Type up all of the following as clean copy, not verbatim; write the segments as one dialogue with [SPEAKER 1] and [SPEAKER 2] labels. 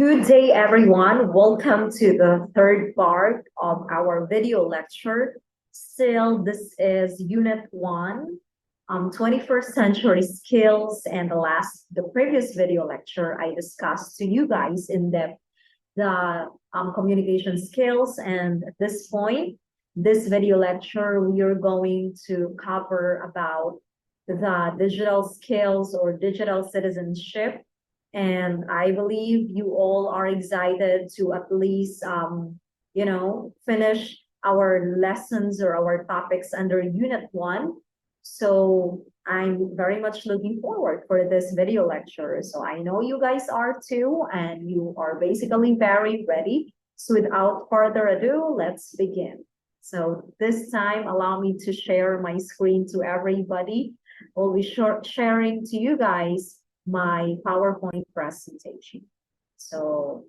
[SPEAKER 1] Good day, everyone. Welcome to the third part of our video lecture. Still, this is Unit 1, 21st Century Skills, and the previous video lecture, I discussed to you guys in depth the communication skills. And at this point, this video lecture, we are going to cover about the digital skills or digital citizenship. And I believe you all are excited to at least, finish our lessons or our topics under Unit 1. So I'm very much looking forward for this video lecture. So I know you guys are too, and you are basically very ready. So without further ado, let's begin. So this time, allow me to share my screen to everybody. I'll be sharing to you guys my PowerPoint presentation. So,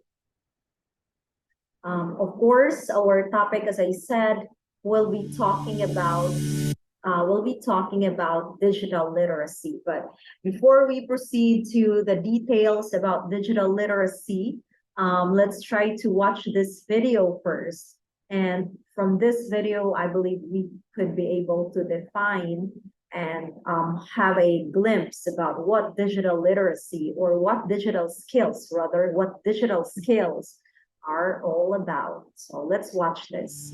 [SPEAKER 1] of course, our topic, as I said, we'll be talking about digital literacy. But before we proceed to the details about digital literacy, let's try to watch this video first. And from this video, I believe we could be able to define and have a glimpse about what digital literacy or what digital skills are all about. So let's watch this.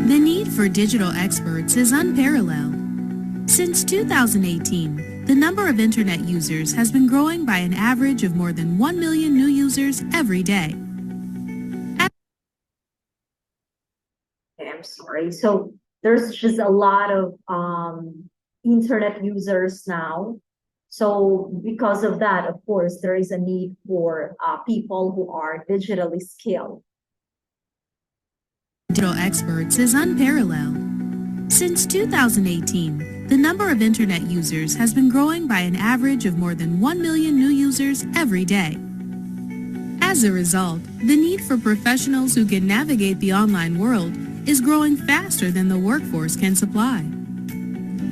[SPEAKER 2] The need for digital experts is unparalleled. Since 2018, the number of internet users has been growing by an average of more than 1 million new users every day.
[SPEAKER 1] I'm sorry. So there's just a lot of internet users now. So because of that, of course, there is a need for people who are digitally skilled.
[SPEAKER 2] Digital experts is unparalleled. Since 2018, the number of internet users has been growing by an average of more than 1 million new users every day. As a result, the need for professionals who can navigate the online world is growing faster than the workforce can supply.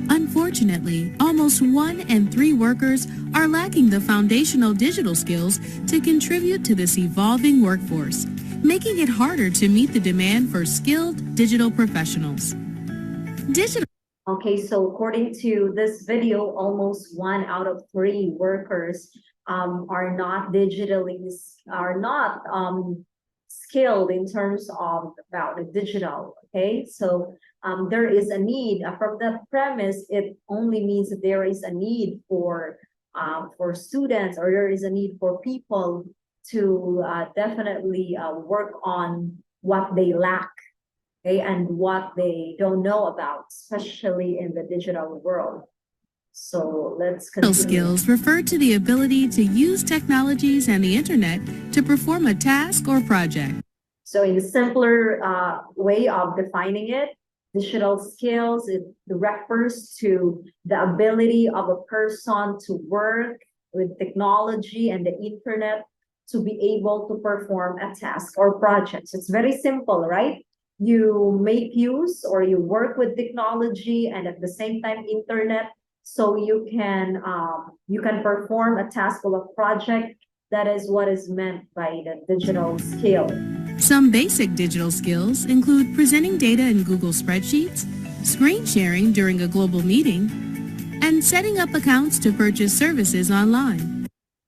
[SPEAKER 2] Unfortunately, almost 1 in 3 workers are lacking the foundational digital skills to contribute to this evolving workforce, making it harder to meet the demand for skilled digital professionals.
[SPEAKER 1] Okay, so according to this video, almost 1 out of 3 workers are not skilled in terms of about the digital. Okay, so there is a need from that premise. It only means that there is a need for students, or there is a need for people to definitely work on what they lack, okay, and what they don't know about, especially in the digital world. So let's continue.
[SPEAKER 2] Skills refer to the ability to use technologies and the internet to perform a task or project.
[SPEAKER 1] So in a simpler way of defining it, digital skills, it refers to the ability of a person to work with technology and the internet to be able to perform a task or project. So it's very simple, right? You make use or you work with technology and at the same time internet, so you can perform a task or a project. That is what is meant by the digital skill.
[SPEAKER 2] Some basic digital skills include presenting data in Google Spreadsheets, screen sharing during a global meeting, and setting up accounts to purchase services online.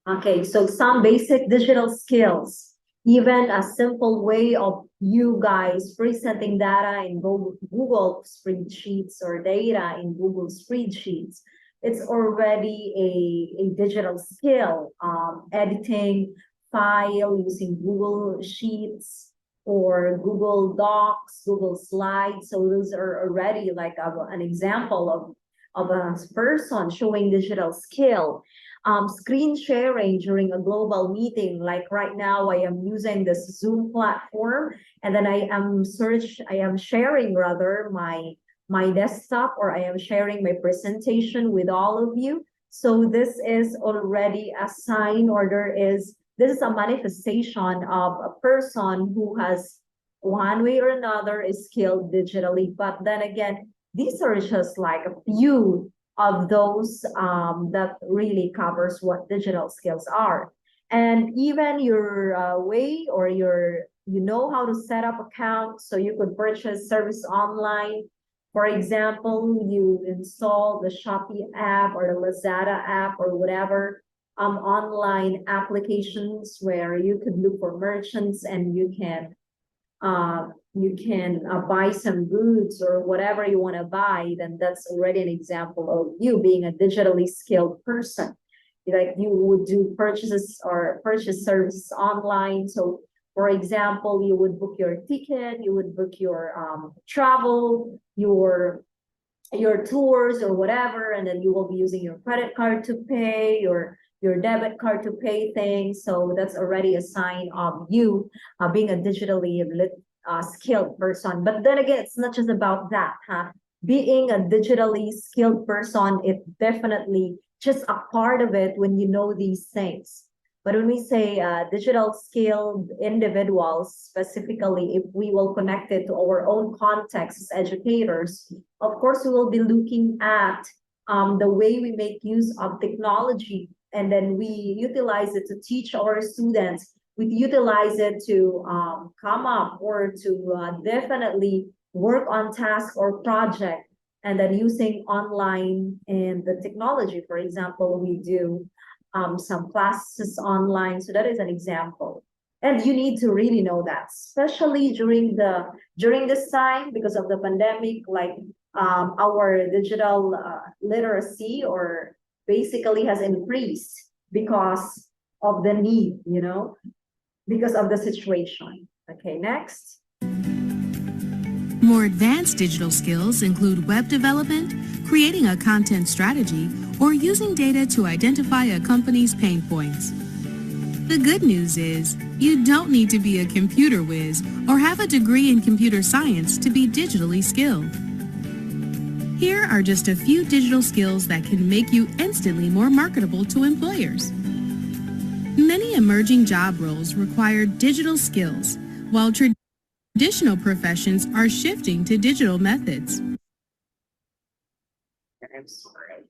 [SPEAKER 1] Okay, so some basic digital skills, even a simple way of you guys presenting data in Google Spreadsheets or data in Google Spreadsheets, it's already a digital skill. Editing file using Google Sheets or Google Docs, Google Slides. So those are already like an example of a person showing digital skill. Screen sharing during a global meeting, like right now I am using this Zoom platform, and then I am sharing rather my desktop, or I am sharing my presentation with all of you. So this is already a sign, or this is a manifestation of a person who has one way or another is skilled digitally. But then again, these are just like a few of those that really covers what digital skills are. And even your way or you know how to set up accounts so you could purchase service online. For example, you install the Shopee app or the Lazada app or whatever online applications where you could look for merchants and you can buy some goods or whatever you want to buy, then that's already an example of you being a digitally skilled person. Like you would do purchases or purchase services online. So for example, you would book your ticket, you would book your travel, your tours or whatever, and then you will be using your credit card to pay, your debit card to pay things. So that's already a sign of you being a digitally skilled person. But then again, it's not just about that, huh? Being a digitally skilled person, it definitely just a part of it when you know these things. But when we say digital skilled individuals, specifically, if we will connect it to our own context as educators, of course, we will be looking at the way we make use of technology, and then we utilize it to teach our students. We utilize it to come up or to definitely work on task or project, and then using online and the technology. For example, we do some classes online. So that is an example. And you need to really know that, especially during this time because of the pandemic, like our digital literacy or basically has increased because of the need, because of the situation. Okay, next.
[SPEAKER 2] More advanced digital skills include web development, creating a content strategy, or using data to identify a company's pain points. The good news is, you don't need to be a computer whiz or have a degree in computer science to be digitally skilled. Here are just a few digital skills that can make you instantly more marketable to employers. Many emerging job roles require digital skills, while traditional professions are shifting to digital methods.
[SPEAKER 1] I'm sorry.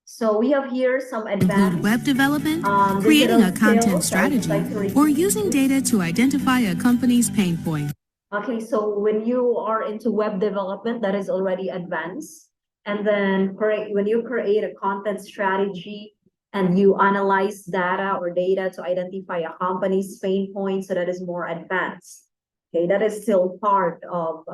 [SPEAKER 1] So we have here some advanced
[SPEAKER 2] include web development, creating a content
[SPEAKER 1] skills,
[SPEAKER 2] strategy, or using data to identify a company's pain point.
[SPEAKER 1] Okay, so when you are into web development, that is already advanced. And then when you create a content strategy and you analyze data to identify a company's pain point, so that is more advanced. Okay, that is still part of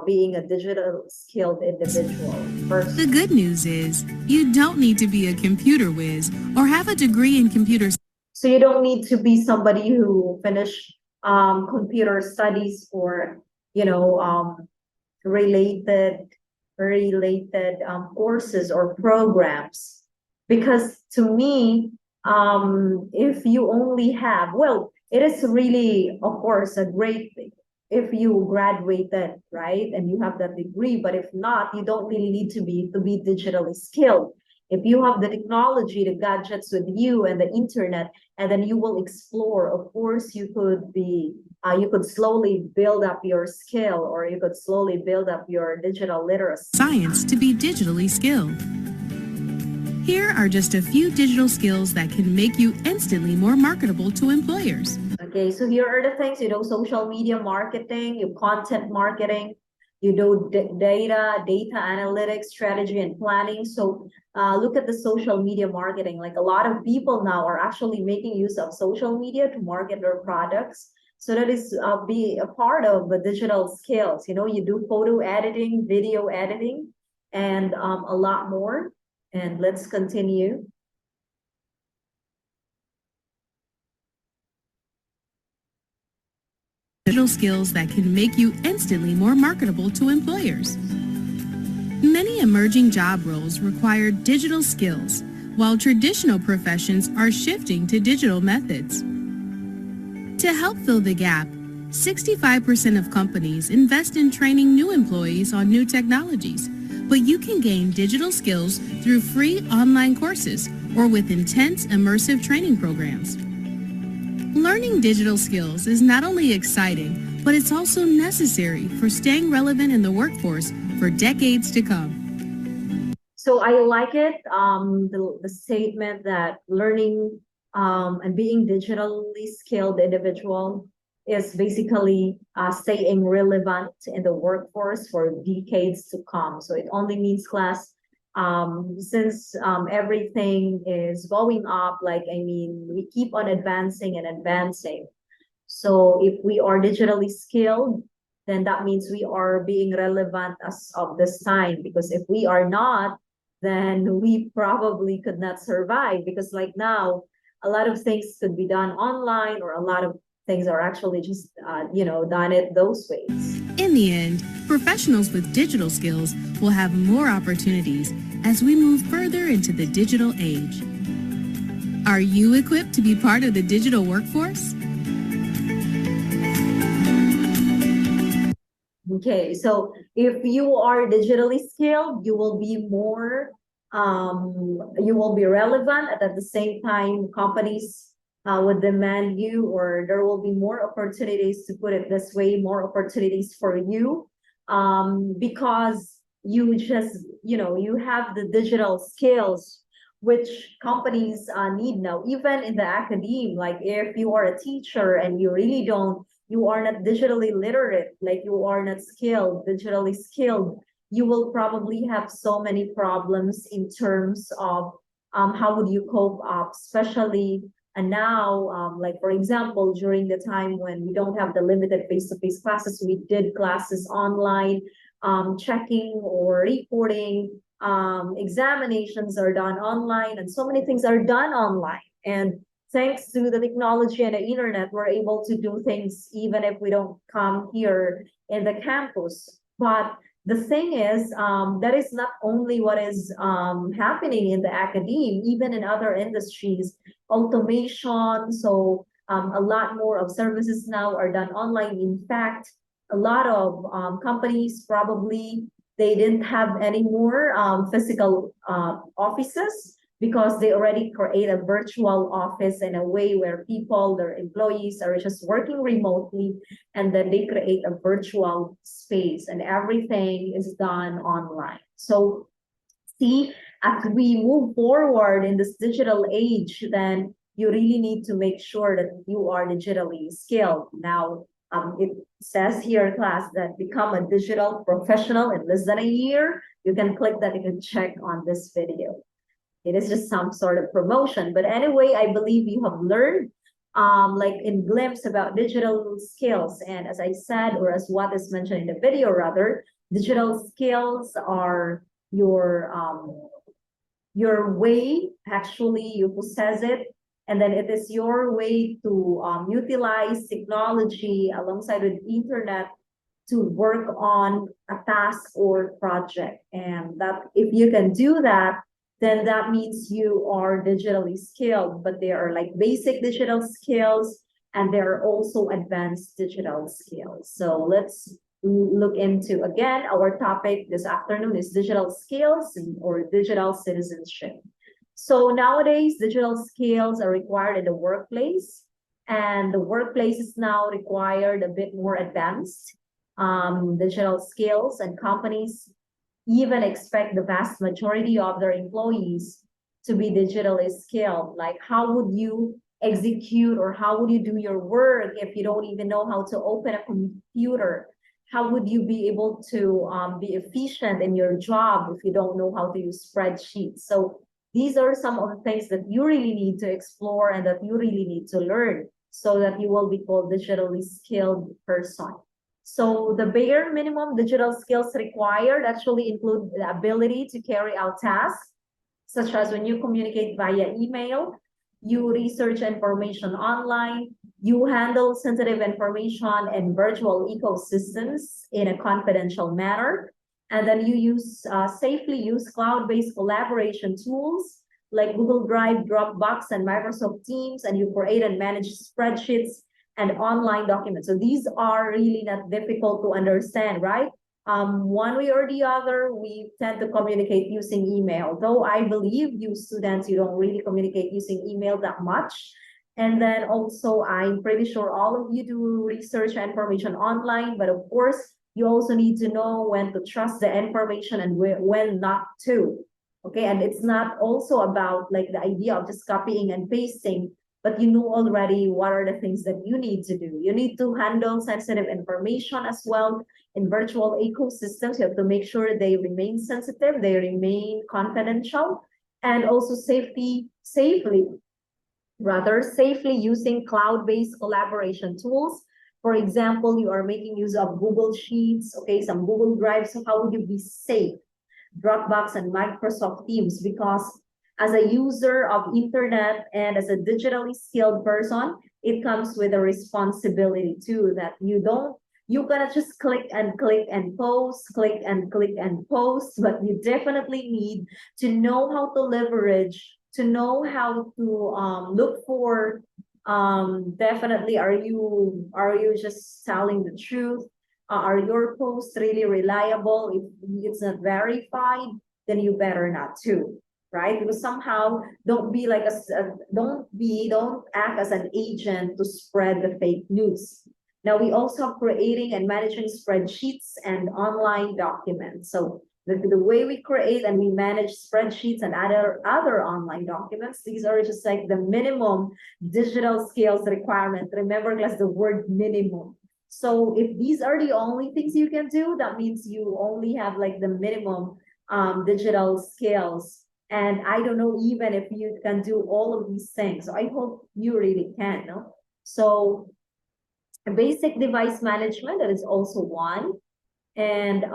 [SPEAKER 1] being a digital skilled individual.
[SPEAKER 2] The good news is, you don't need to be a computer whiz or have a degree in computer.
[SPEAKER 1] So you don't need to be somebody who finished computer studies or related courses or programs, because to me, if you only have, it is really, of course, a great thing if you graduated, right, and you have that degree. But if not, you don't really need to be digitally skilled. If you have the technology, the gadgets with you and the internet, and then you will explore, of course, you could slowly build up your skill, or you could slowly build up your digital literacy.
[SPEAKER 2] Science to be digitally skilled. Here are just a few digital skills that can make you instantly more marketable to employers.
[SPEAKER 1] Okay, so here are the things, social media marketing, your content marketing, data analytics, strategy and planning. So look at the social media marketing. Like a lot of people now are actually making use of social media to market their products. So that is be a part of the digital skills. You do photo editing, video editing, and a lot more. And let's continue.
[SPEAKER 2] Digital skills that can make you instantly more marketable to employers. Many emerging job roles require digital skills, while traditional professions are shifting to digital methods. To help fill the gap, 65% of companies invest in training new employees on new technologies, but you can gain digital skills through free online courses or with intense immersive training programs. Learning digital skills is not only exciting, but it's also necessary for staying relevant in the workforce for decades to come.
[SPEAKER 1] So I like it, the statement that learning and being digitally skilled individual is basically staying relevant in the workforce for decades to come. So it only means class, since everything is going up, like, I mean, we keep on advancing and advancing. So if we are digitally skilled, then that means we are being relevant as of this time. Because if we are not, then we probably could not survive. Because like now, a lot of things could be done online, or a lot of things are actually just, done it those ways.
[SPEAKER 2] In the end, professionals with digital skills will have more opportunities as we move further into the digital age. Are you equipped to be part of the digital workforce?
[SPEAKER 1] Okay, so if you are digitally skilled, you will be more, you will be relevant, and at the same time, companies would demand you, or there will be more opportunities, to put it this way, more opportunities for you, because you just, you have the digital skills which companies need now, even in the academe. Like if you are a teacher and you are not digitally literate, like you are not digitally skilled, you will probably have so many problems in terms of how would you cope up, especially and now, like for example, during the time when we don't have the limited face-to-face classes, we did classes online, checking or reporting, examinations are done online, and so many things are done online. And thanks to the technology and the internet, we're able to do things even if we don't come here in the campus. But the thing is, that is not only what is happening in the academe, even in other industries, automation. So a lot more of services now are done online. In fact, a lot of companies probably they didn't have any more physical offices, because they already create a virtual office in a way where people, their employees, are just working remotely, and then they create a virtual space, and everything is done online. So see, as we move forward in this digital age, then you really need to make sure that you are digitally skilled. Now, it says here, class, that become a digital professional in less than a year. You can click that, you can check on this video. It is just some sort of promotion. But anyway, I believe you have learned like in glimpse about digital skills. And as I said, or as what is mentioned in the video rather, digital skills are your way, actually you possess it, and then it is your way to utilize technology alongside with internet to work on a task or project. And that if you can do that, then that means you are digitally skilled. But there are like basic digital skills, and there are also advanced digital skills. So let's look into, again, our topic this afternoon is digital skills or digital citizenship. So nowadays, digital skills are required in the workplace, and the workplace is now required a bit more advanced digital skills, and companies even expect the vast majority of their employees to be digitally skilled. Like, how would you execute, or how would you do your work if you don't even know how to open a computer? How would you be able to be efficient in your job if you don't know how to use spreadsheets? So these are some of the things that you really need to explore and that you really need to learn, so that you will be called digitally skilled person. So the bare minimum digital skills required actually include the ability to carry out tasks, such as when you communicate via email, you research information online, you handle sensitive information in virtual ecosystems in a confidential manner, and then you safely use cloud-based collaboration tools like Google Drive, Dropbox, and Microsoft Teams, and you create and manage spreadsheets and online documents. So these are really not difficult to understand, right? One way or the other, we tend to communicate using email, though I believe you students, you don't really communicate using email that much. And then also, I'm pretty sure all of you do research information online, but of course, you also need to know when to trust the information and when not to. Okay, and it's not also about like the idea of just copying and pasting, but you know already what are the things that you need to do. You need to handle sensitive information as well in virtual ecosystems. You have to make sure they remain sensitive, they remain confidential, and also safely using cloud-based collaboration tools. For example, you are making use of Google Sheets, okay, some Google Drive. So how would you be safe? Dropbox and Microsoft Teams, because as a user of internet and as a digitally skilled person, it comes with a responsibility too, that you cannot just click and post, but you definitely need to know how to leverage, to know how to look for, definitely, are you just telling the truth? Are your posts really reliable? If it's not verified, then you better not to, right? Because somehow don't be like don't act as an agent to spread the fake news. Now we also have creating and managing spreadsheets and online documents. So the way we create and we manage spreadsheets and other online documents, these are just like the minimum digital skills requirement. Remember, class, the word minimum. So if these are the only things you can do, that means you only have like the minimum digital skills. And I don't know even if you can do all of these things. So I hope you really can, no? So basic device management, that is also one. And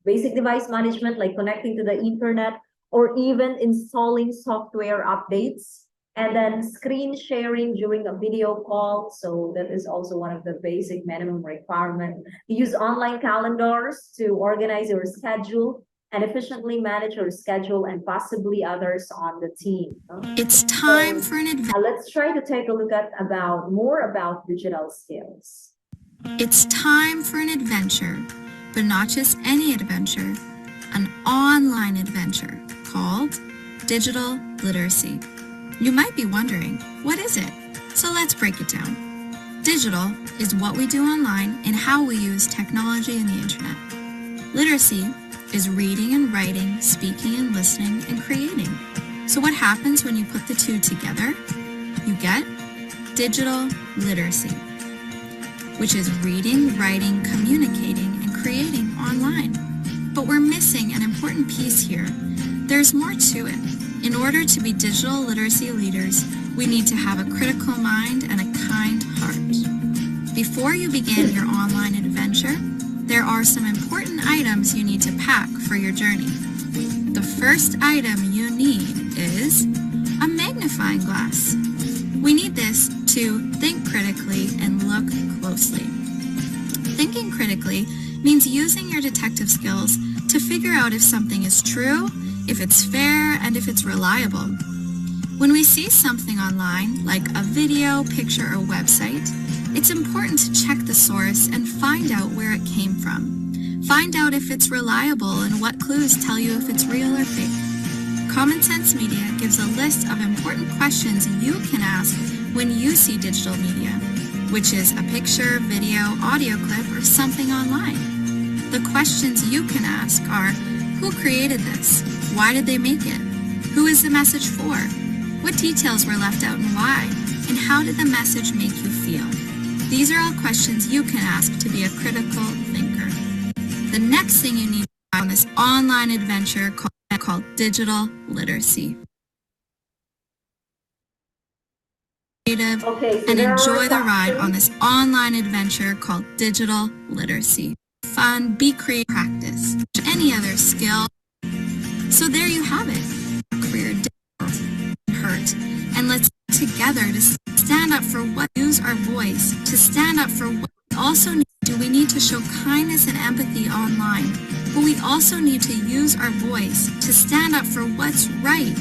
[SPEAKER 1] basic device management, like connecting to the internet or even installing software updates. And then screen sharing during a video call. So that is also one of the basic minimum requirements. Use online calendars to organize your schedule and efficiently manage your schedule and possibly others on the team.
[SPEAKER 2] It's time for an adventure.
[SPEAKER 1] Let's try to take a look at more about digital skills.
[SPEAKER 2] It's time for an adventure, but not just any adventure, an online adventure called digital literacy. You might be wondering, what is it? So let's break it down. Digital is what we do online and how we use technology and the internet. Literacy is reading and writing, speaking and listening and creating. So what happens when you put the two together? You get digital literacy, which is reading, writing, communicating, and creating online. But we're missing an important piece here. There's more to it. In order to be digital literacy leaders, we need to have a critical mind and a kind heart. Before you begin your online adventure, there are some important items you need to pack for your journey. The first item you need is a magnifying glass. We need this to think critically and look closely. Thinking critically means using your detective skills to figure out if something is true, if it's fair, and if it's reliable. When we see something online, like a video, picture, or website, it's important to check the source and find out where it came from. Find out if it's reliable and what clues tell you if it's real or fake. Common Sense Media gives a list of important questions you can ask when you see digital media, which is a picture, video, audio clip, or something online. The questions you can ask are, who created this? Why did they make it? Who is the message for? What details were left out and why? And how did the message make you feel? These are all questions you can ask to be a critical thinker. The next thing you need to do on this online adventure called digital literacy.
[SPEAKER 1] Okay,
[SPEAKER 2] and enjoy the ride on this online adventure called digital literacy. Fun, be creative, practice, any other skill. So there you have it. For your hurt, and let's together to stand up for what use our voice, to stand up for what we also need to show kindness and empathy online, but we also need to use our voice to stand up for what's right.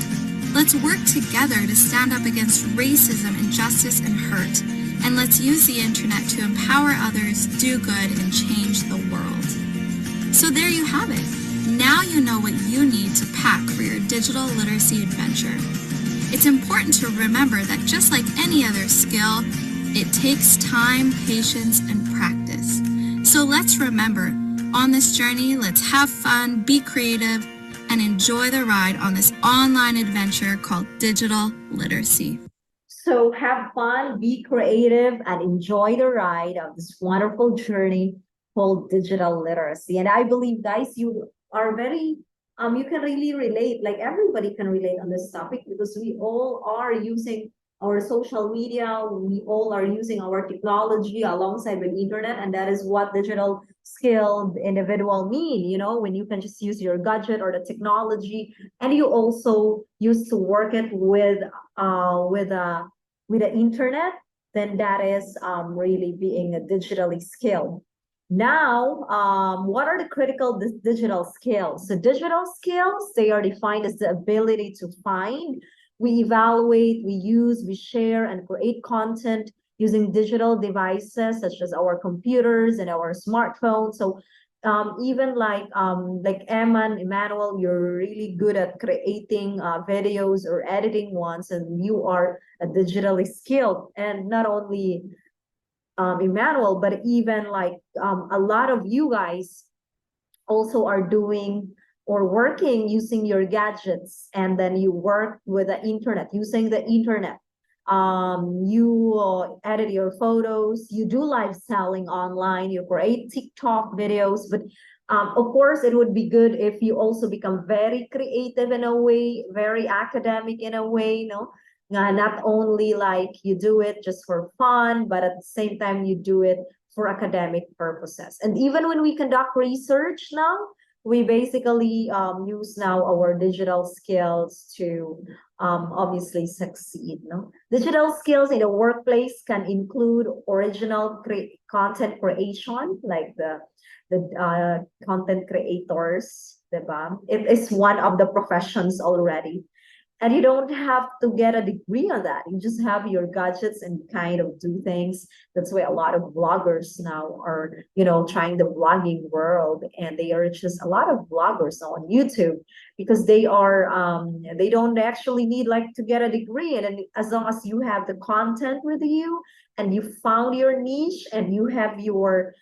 [SPEAKER 2] Let's work together to stand up against racism, injustice, and hurt, and let's use the internet to empower others, do good, and change the world. So there you have it. Now you know what you need to pack for your digital literacy adventure. It's important to remember that just like any other skill, it takes time, patience, and practice. So let's remember, on this journey, let's have fun, be creative,
[SPEAKER 3] and enjoy the ride on this online adventure called digital literacy.
[SPEAKER 1] So have fun, be creative, and enjoy the ride of this wonderful journey called digital literacy. And I believe, guys, you are very, you can really relate, like everybody can relate on this topic because we all are using our social media, we all are using our technology alongside with internet, and that is what digital skilled individual mean, you know, when you can just use your gadget or the technology, and you also used to work it with the internet, then that is really being a digitally skilled. Now, what are the critical digital skills? So digital skills, they are defined as the ability to find, we evaluate, we use, we share, and create content using digital devices such as our computers and our smartphones. So even like Emma and Emmanuel, you're really good at creating videos or editing ones, and you are digitally skilled. And not only Emmanuel, but even like a lot of you guys also are doing or working using your gadgets, and then you work with the internet, using the internet. You edit your photos, you do live selling online, you create TikTok videos, but of course, it would be good if you also become very creative in a way, very academic in a way, you know, not only like you do it just for fun, but at the same time, you do it for academic purposes. And even when we conduct research now, we basically use now our digital skills to obviously succeed. No, digital skills in the workplace can include original content creation, like the content creators, diba? It is one of the professions already. And you don't have to get a degree on that. You just have your gadgets and kind of do things. That's why a lot of bloggers now are, you know, trying the blogging world, and they are just a lot of bloggers now on YouTube because they are they don't actually need like to get a degree. And then as long as you have the content with you and you found your niche and you have your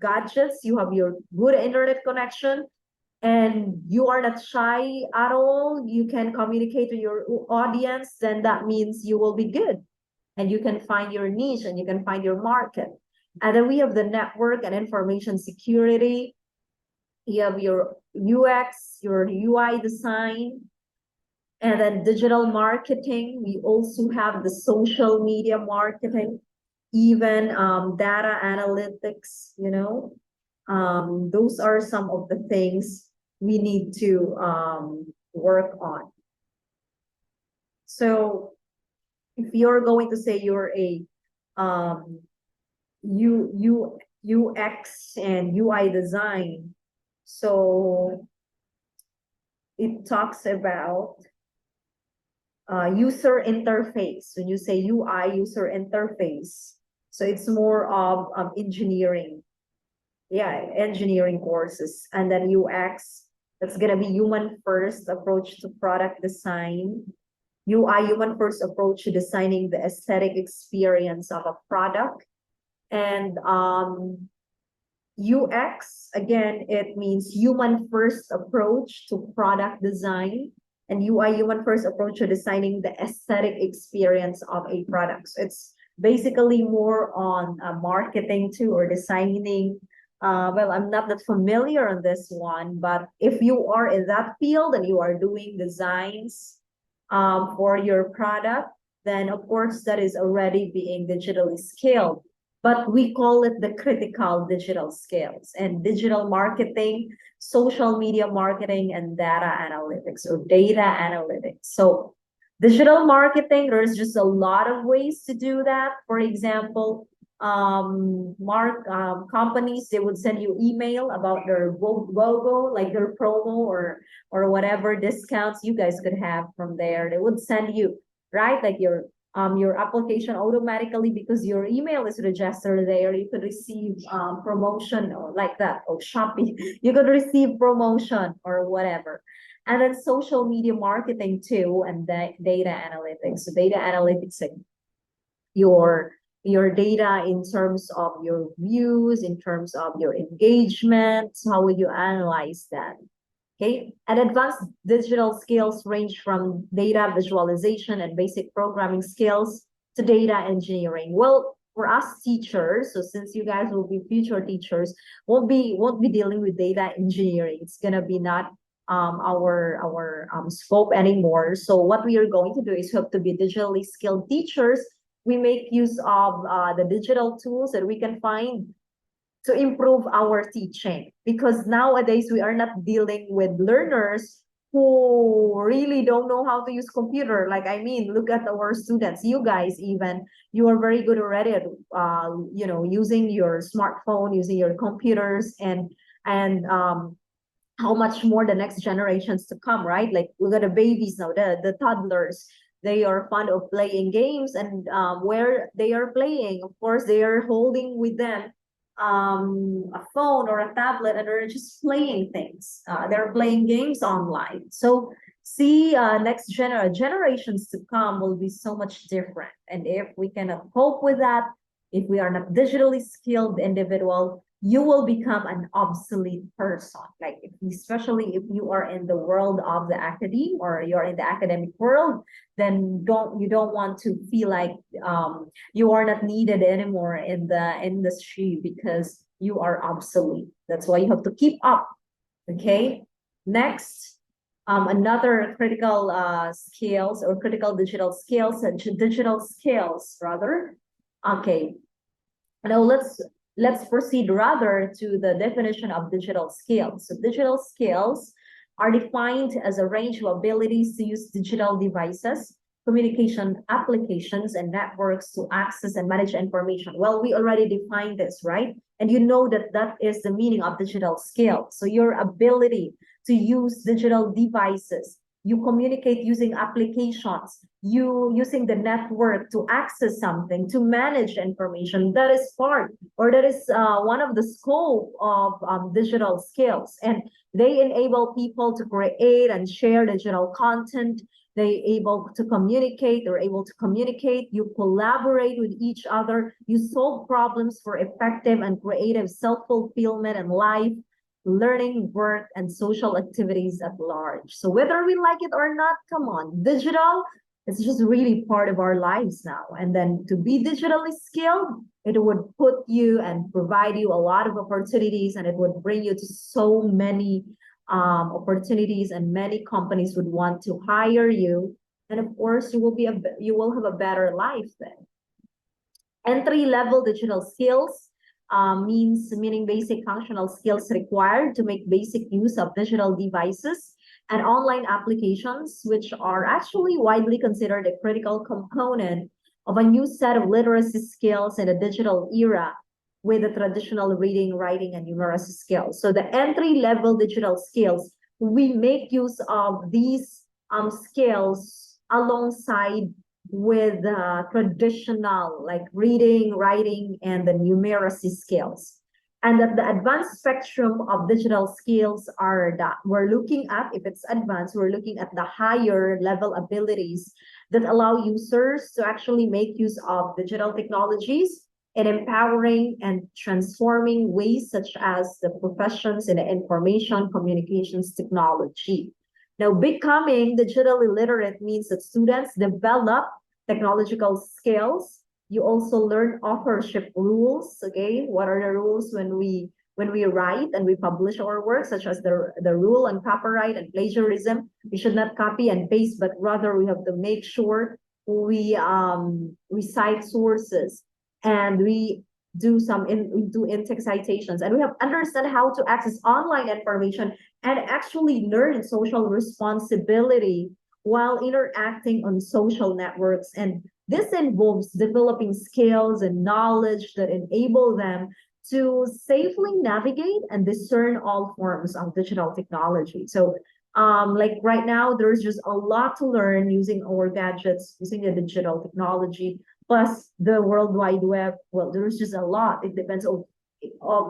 [SPEAKER 1] gadgets, you have your good internet connection, and you are not shy at all, you can communicate to your audience, then that means you will be good and you can find your niche and you can find your market. And then we have the network and information security. You have your UX, your UI design, and then digital marketing. We also have the social media marketing, even data analytics, you know. Those are some of the things we need to work on. So if you're going to say you're a UX and UI design, so it talks about user interface. When you say UI, user interface, so it's more of engineering. Yeah, engineering courses. And then UX, that's gonna be human first approach to product design. UI, human first approach to designing the aesthetic experience of a product. And UX, again, it means human first approach to product design. And UI, human first approach to designing the aesthetic experience of a product. So it's basically more on marketing too, or designing. Well, I'm not that familiar on this one, but if you are in that field and you are doing designs for your product, then of course that is already being digitally skilled. But we call it the critical digital skills, and digital marketing, social media marketing, and data analytics or data analytics. So digital marketing, there's just a lot of ways to do that. For example, companies, they would send you email about their logo, like their promo or whatever discounts you guys could have from there. They would send you, right, like your application automatically, because your email is registered there. You could receive promotion or like that, or Shopee, you could receive promotion or whatever. And then social media marketing too, and data analytics. So data analytics, like your data in terms of your views, in terms of your engagement. So how would you analyze that? Okay, and advanced digital skills range from data visualization and basic programming skills to data engineering. Well, for us teachers, so since you guys will be future teachers, won't be dealing with data engineering. It's gonna be not our scope anymore. So what we are going to do is hope to be digitally skilled teachers. We make use of the digital tools that we can find to improve our teaching, because nowadays we are not dealing with learners who really don't know how to use computer. Like, I mean, look at our students, you guys, even you are very good already at using your smartphone, using your computers, and how much more the next generations to come, right? Like, look at the babies now, the toddlers. They are fond of playing games, and where they are playing, of course, they are holding with them a phone or a tablet, and they're just playing things. They're playing games online. So see, generations to come will be so much different. And if we cannot cope with that, if we are not digitally skilled individual, you will become an obsolete person. Like, especially if you are in the world of the academy, or you're in the academic world, then you don't want to feel like you are not needed anymore in the industry, because you are obsolete. That's why you have to keep up. Okay, next, another critical skills, or critical digital skills, rather. Okay, now let's proceed rather to the definition of digital skills. So digital skills are defined as a range of abilities to use digital devices, communication applications, and networks to access and manage information. Well, we already defined this, right? And you know that that is the meaning of digital skills. So your ability to use digital devices, you communicate using applications, you using the network to access something, to manage information. That is part, or that is one of the scope of digital skills. And they enable people to create and share digital content. They're able to communicate, you collaborate with each other, you solve problems for effective and creative self-fulfillment in life, learning, work, and social activities at large. So whether we like it or not, come on, digital, it's just really part of our lives now. And then to be digitally skilled, it would put you and provide you a lot of opportunities, and it would bring you to so many opportunities, and many companies would want to hire you. And of course, you will have a better life then. Entry-level digital skills meaning basic functional skills required to make basic use of digital devices and online applications, which are actually widely considered a critical component of a new set of literacy skills in a digital era, with the traditional reading, writing, and numeracy skills. So the entry-level digital skills, we make use of these skills alongside with traditional, like reading, writing, and the numeracy skills. And that the advanced spectrum of digital skills are that we're looking at, if it's advanced, we're looking at the higher level abilities that allow users to actually make use of digital technologies in empowering and transforming ways, such as the professions in the information communications technology. Now, becoming digitally literate means that students develop technological skills. You also learn authorship rules. Okay, what are the rules when we write and we publish our work, such as the rule on copyright and plagiarism? We should not copy and paste, but rather we have to make sure we cite sources, and we do in-text citations, and we have to understand how to access online information and actually learn social responsibility while interacting on social networks. And this involves developing skills and knowledge that enable them to safely navigate and discern all forms of digital technology. So like right now, there's just a lot to learn using our gadgets, using the digital technology, plus the World Wide Web. Well, there's just a lot. It depends on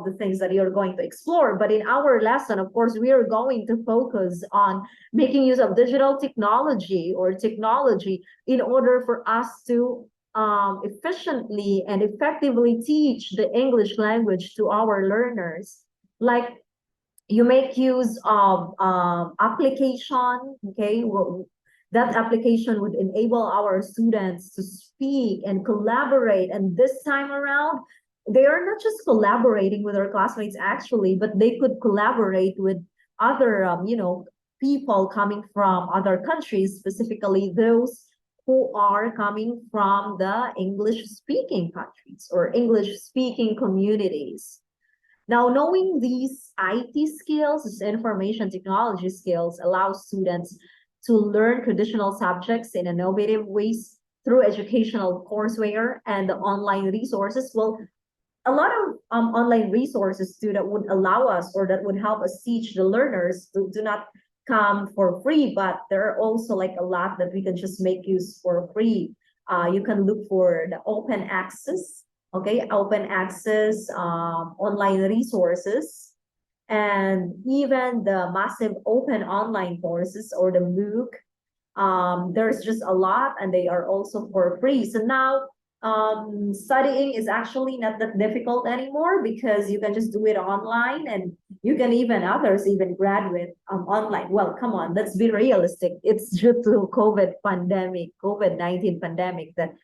[SPEAKER 1] the things that you're going to explore. But in our lesson, of course, we are going to focus on making use of digital technology in order for us to efficiently and effectively teach the English language to our learners. Like, you make use of application, okay? That application would enable our students to speak and collaborate. And this time around, they are not just collaborating with their classmates actually, but they could collaborate with other, people coming from other countries, specifically those who are coming from the English speaking countries or English speaking communities. Now, knowing these IT skills, these information technology skills, allows students to learn traditional subjects in innovative ways through educational courseware and the online resources. Well, a lot of online resources too that would allow us or that would help us teach the learners to do not come for free, but there are also like a lot that we can just make use for free. You can look for the open access, okay, open access online resources, and even the massive open online courses or the MOOC. There's just a lot and they are also for free. So now studying is actually not that difficult anymore because you can just do it online, and you can even others even graduate online. Well, come on, let's be realistic. It's due to COVID-19 pandemic that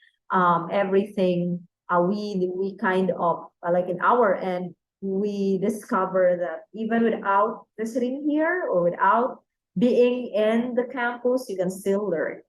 [SPEAKER 1] everything we kind of like in our end, we discover that even without visiting here or without being in the campus, you can still learn.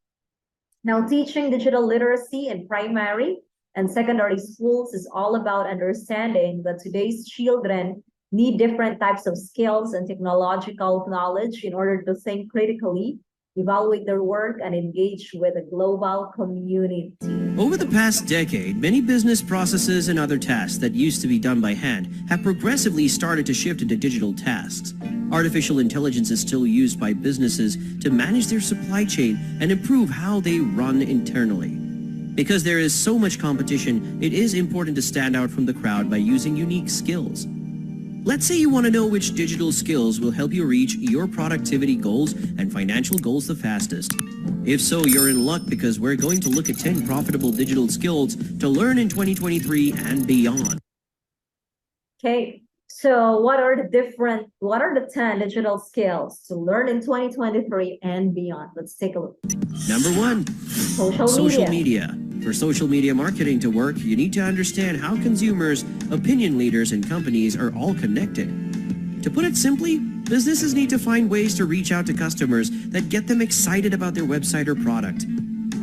[SPEAKER 1] Now, teaching digital literacy in primary and secondary schools is all about understanding that today's children need different types of skills and technological knowledge in order to think critically, evaluate their work, and engage with a global community.
[SPEAKER 4] Over the past decade, many business processes and other tasks that used to be done by hand have progressively started to shift into digital tasks. Artificial intelligence is still used by businesses to manage their supply chain and improve how they run internally. Because there is so much competition, it is important to stand out from the crowd by using unique skills. Let's say you want to know which digital skills will help you reach your productivity goals and financial goals the fastest. If so, you're in luck because we're going to look at 10 profitable digital skills to learn in 2023 and beyond.
[SPEAKER 1] Okay, so what are the 10 digital skills to learn in 2023 and beyond? Let's take a look.
[SPEAKER 4] Number 1,
[SPEAKER 1] Social media.
[SPEAKER 4] For social media marketing to work, you need to understand how consumers, opinion leaders, and companies are all connected. To put it simply, businesses need to find ways to reach out to customers that get them excited about their website or product.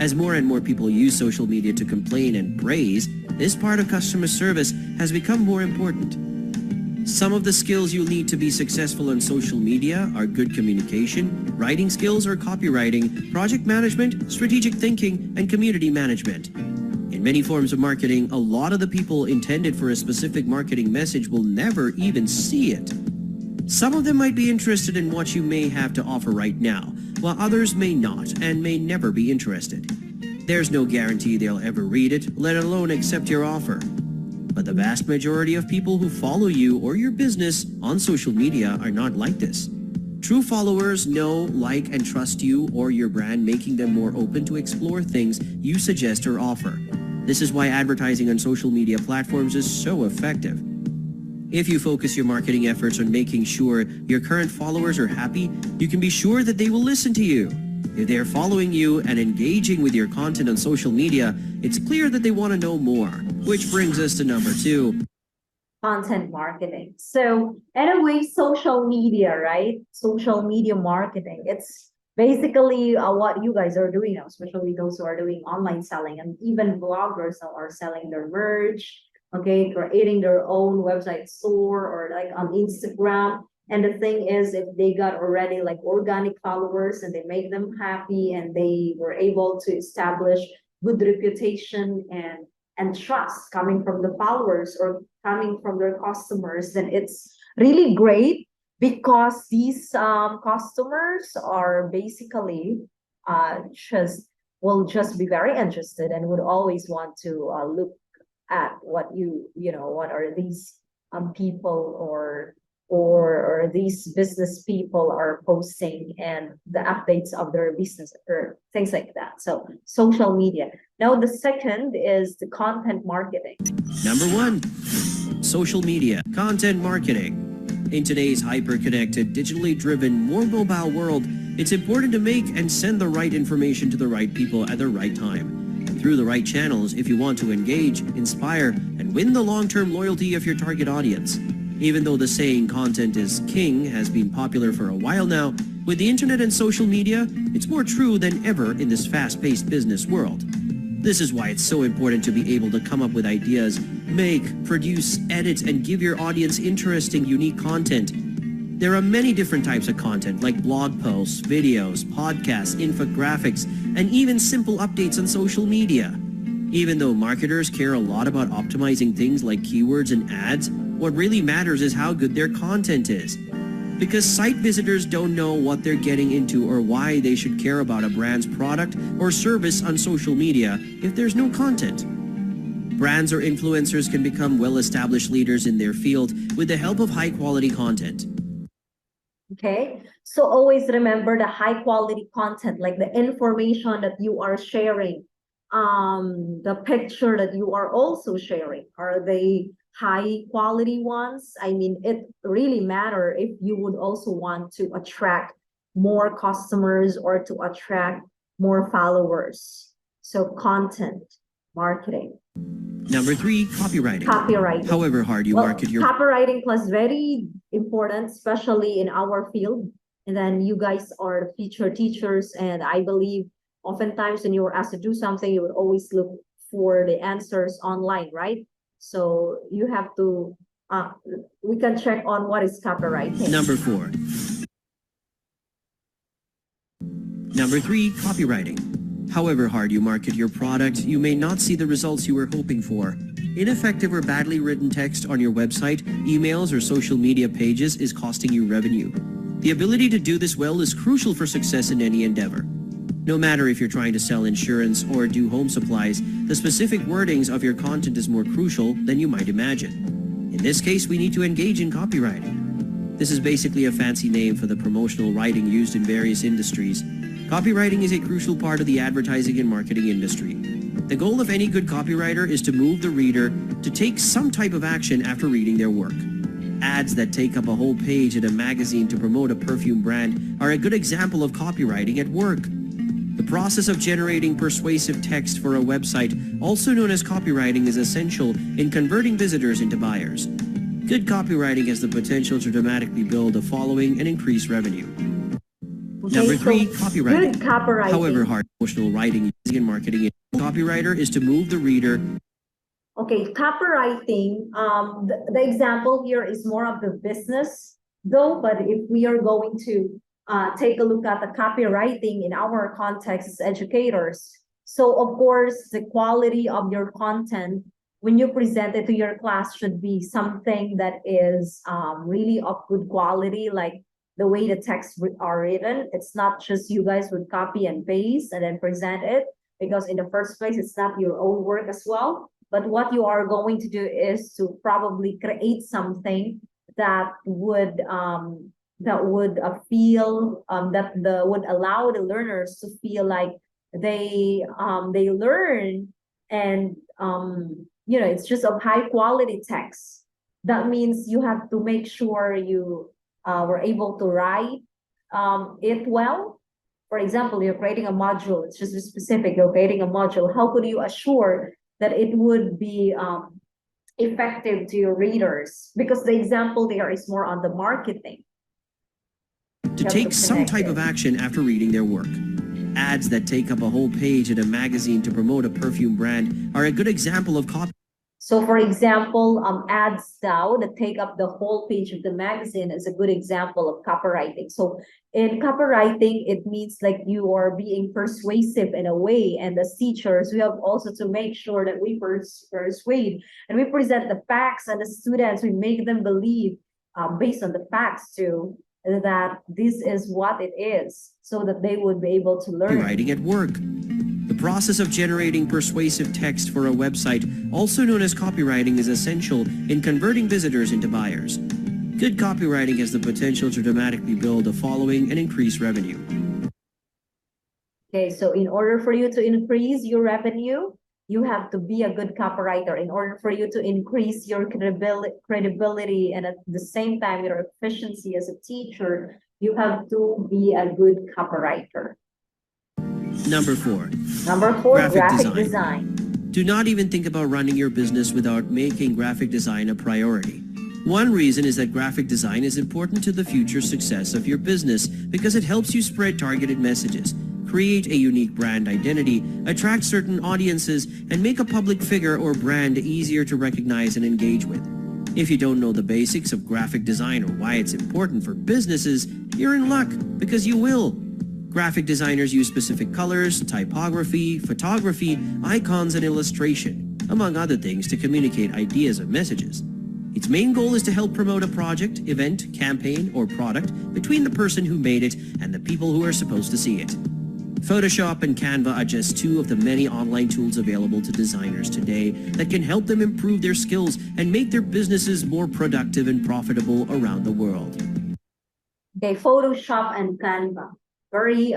[SPEAKER 4] As more and more people use social media to complain and praise, this part of customer service has become more important. Some of the skills you'll need to be successful on social media are good communication, writing skills or copywriting, project management, strategic thinking, and community management. In many forms of marketing, a lot of the people intended for a specific marketing message will never even see it. Some of them might be interested in what you may have to offer right now, while others may not and may never be interested. There's no guarantee they'll ever read it, let alone accept your offer. But the vast majority of people who follow you or your business on social media are not like this. True followers know, like, and trust you or your brand, making them more open to explore things you suggest or offer. This is why advertising on social media platforms is so effective. If you focus your marketing efforts on making sure your current followers are happy, you can be sure that they will listen to you. If they are following you and engaging with your content on social media, it's clear that they want to know more. Which brings us to number 2.
[SPEAKER 1] Content marketing. So in a way, social media, right? Social media marketing. It's basically what you guys are doing now, especially those who are doing online selling, and even bloggers are selling their merch, okay, creating their own website store or like on Instagram. And the thing is, if they got already like organic followers and they make them happy and they were able to establish good reputation and trust coming from the followers or coming from their customers, then it's really great because these customers are basically will just be very interested and would always want to look at what what are these people or these business people are posting and the updates of their business or things like that. So social media. Now the second is the content marketing.
[SPEAKER 4] Number 1, social media, content marketing. In today's hyper-connected, digitally driven, more mobile world, it's important to make and send the right information to the right people at the right time, and through the right channels if you want to engage, inspire, and win the long-term loyalty of your target audience. Even though the saying content is king has been popular for a while now, with the internet and social media, it's more true than ever in this fast-paced business world. This is why it's so important to be able to come up with ideas, make, produce, edit, and give your audience interesting, unique content. There are many different types of content like blog posts, videos, podcasts, infographics, and even simple updates on social media. Even though marketers care a lot about optimizing things like keywords and ads, what really matters is how good their content is. Because site visitors don't know what they're getting into or why they should care about a brand's product or service on social media if there's no content. Brands or influencers can become well-established leaders in their field with the help of high-quality content.
[SPEAKER 1] Okay, so always remember the high quality content, like the information that you are sharing, the picture that you are also sharing. Are they high quality ones? I mean, it really matter if you would also want to attract more customers or to attract more followers. So content marketing.
[SPEAKER 4] Number 3, copywriting.
[SPEAKER 1] Copywriting.
[SPEAKER 4] However hard you market your...
[SPEAKER 1] Copywriting plus very important, especially in our field. And then you guys are the future teachers. And I believe oftentimes when you were asked to do something, you would always look for the answers online, right? So you have to, we can check on what is copywriting.
[SPEAKER 4] Number 4. Number 3, copywriting. However hard you market your product, you may not see the results you were hoping for. Ineffective or badly written text on your website, emails, or social media pages is costing you revenue. The ability to do this well is crucial for success in any endeavor. No matter if you're trying to sell insurance or do home supplies, the specific wordings of your content is more crucial than you might imagine. In this case, we need to engage in copywriting. This is basically a fancy name for the promotional writing used in various industries. Copywriting is a crucial part of the advertising and marketing industry. The goal of any good copywriter is to move the reader to take some type of action after reading their work. Ads that take up a whole page in a magazine to promote a perfume brand are a good example of copywriting at work. The process of generating persuasive text for a website, also known as copywriting, is essential in converting visitors into buyers. Good copywriting has the potential to dramatically build a following and increase revenue.
[SPEAKER 1] Okay,
[SPEAKER 4] Number 3,
[SPEAKER 1] so
[SPEAKER 4] copywriting.
[SPEAKER 1] good copywriting.
[SPEAKER 4] However hard emotional writing and marketing, copywriter is to move the reader.
[SPEAKER 1] Okay, copywriting, the example here is more of the business though, but if we are going to take a look at the copywriting in our context as educators. So of course, the quality of your content when you present it to your class should be something that is really of good quality, like the way the texts are written. It's not just you guys would copy and paste and then present it, because in the first place, it's not your own work as well. But what you are going to do is to probably create something that would would allow the learners to feel like they learn, and you know, it's just of high quality text. That means you have to make sure you were able to write it well. For example, you're creating a module, it's just specific, you're creating a module. How could you assure that it would be effective to your readers? Because the example there is more on the marketing.
[SPEAKER 4] To take some type of action after reading their work. Ads that take up a whole page in a magazine to promote a perfume brand are a good example of copy.
[SPEAKER 1] So for example, ads now that take up the whole page of the magazine is a good example of copywriting. So in copywriting, it means like you are being persuasive in a way. And as teachers, we have also to make sure that we persuade and we present the facts, and the students, we make them believe based on the facts too, that this is what it is, so that they would be able to learn.
[SPEAKER 4] Writing at work. The process of generating persuasive text for a website, also known as copywriting, is essential in converting visitors into buyers. Good copywriting has the potential to dramatically build a following and increase revenue.
[SPEAKER 1] Okay, so in order for you to increase your revenue, you have to be a good copywriter in order for you to increase your credibility, and at the same time, your efficiency as a teacher, you have to be a good copywriter.
[SPEAKER 4] Number 4.
[SPEAKER 1] Number 4,
[SPEAKER 4] Graphic
[SPEAKER 1] graphic
[SPEAKER 4] design.
[SPEAKER 1] design.
[SPEAKER 4] Do not even think about running your business without making graphic design a priority. One reason is that graphic design is important to the future success of your business because it helps you spread targeted messages, create a unique brand identity, attract certain audiences, and make a public figure or brand easier to recognize and engage with. If you don't know the basics of graphic design or why it's important for businesses, you're in luck because you will. Graphic designers use specific colors, typography, photography, icons, and illustration, among other things, to communicate ideas and messages. Its main goal is to help promote a project, event, campaign, or product between the person who made it and the people who are supposed to see it. Photoshop and Canva are just 2 of the many online tools available to designers today that can help them improve their skills and make their businesses more productive and profitable around the world.
[SPEAKER 1] Okay, Photoshop and Canva. Very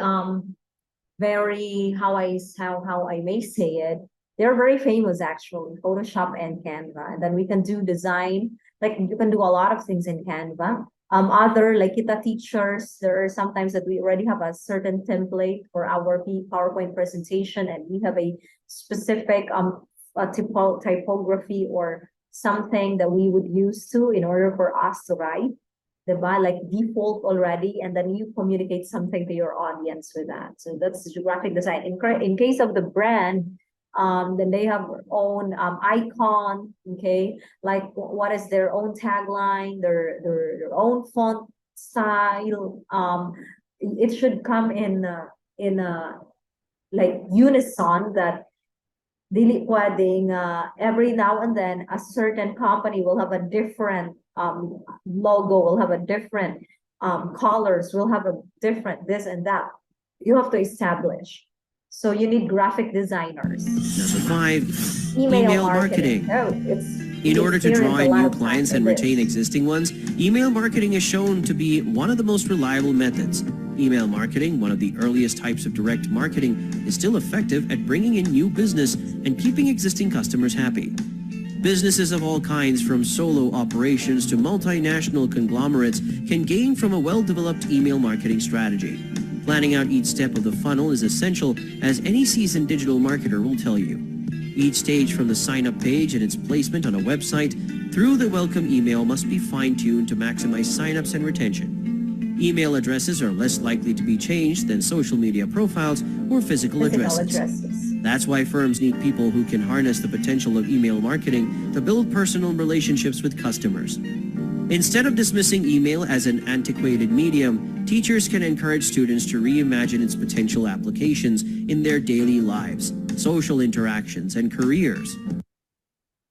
[SPEAKER 1] how I may say it. They're very famous actually, Photoshop and Canva. And then we can do design, like you can do a lot of things in Canva. Other like Kita teachers, there are sometimes that we already have a certain template for our PowerPoint presentation, and we have a specific typography or something that we would use to in order for us to write. Like default already, and then you communicate something to your audience with that. So that's graphic design. In case of the brand, then they have their own icon, okay, like what is their own tagline, their own font style. It should come in like unison, that dili pwedeng every now and then a certain company will have a different logo, will have a different colors, will have a different this and that. You have to establish. So you need graphic designers.
[SPEAKER 4] Number 5,
[SPEAKER 1] Email
[SPEAKER 4] marketing. In order to draw in new clients and retain existing ones, email marketing is shown to be one of the most reliable methods. Email marketing, one of the earliest types of direct marketing, is still effective at bringing in new business and keeping existing customers happy. Businesses of all kinds, from solo operations to multinational conglomerates, can gain from a well-developed email marketing strategy. Planning out each step of the funnel is essential, as any seasoned digital marketer will tell you. Each stage, from the sign-up page and its placement on a website through the welcome email, must be fine-tuned to maximize sign-ups and retention. Email addresses are less likely to be changed than social media profiles or physical addresses. That's why firms need people who can harness the potential of email marketing to build personal relationships with customers. Instead of dismissing email as an antiquated medium, teachers can encourage students to reimagine its potential applications in their daily lives, social interactions, and careers.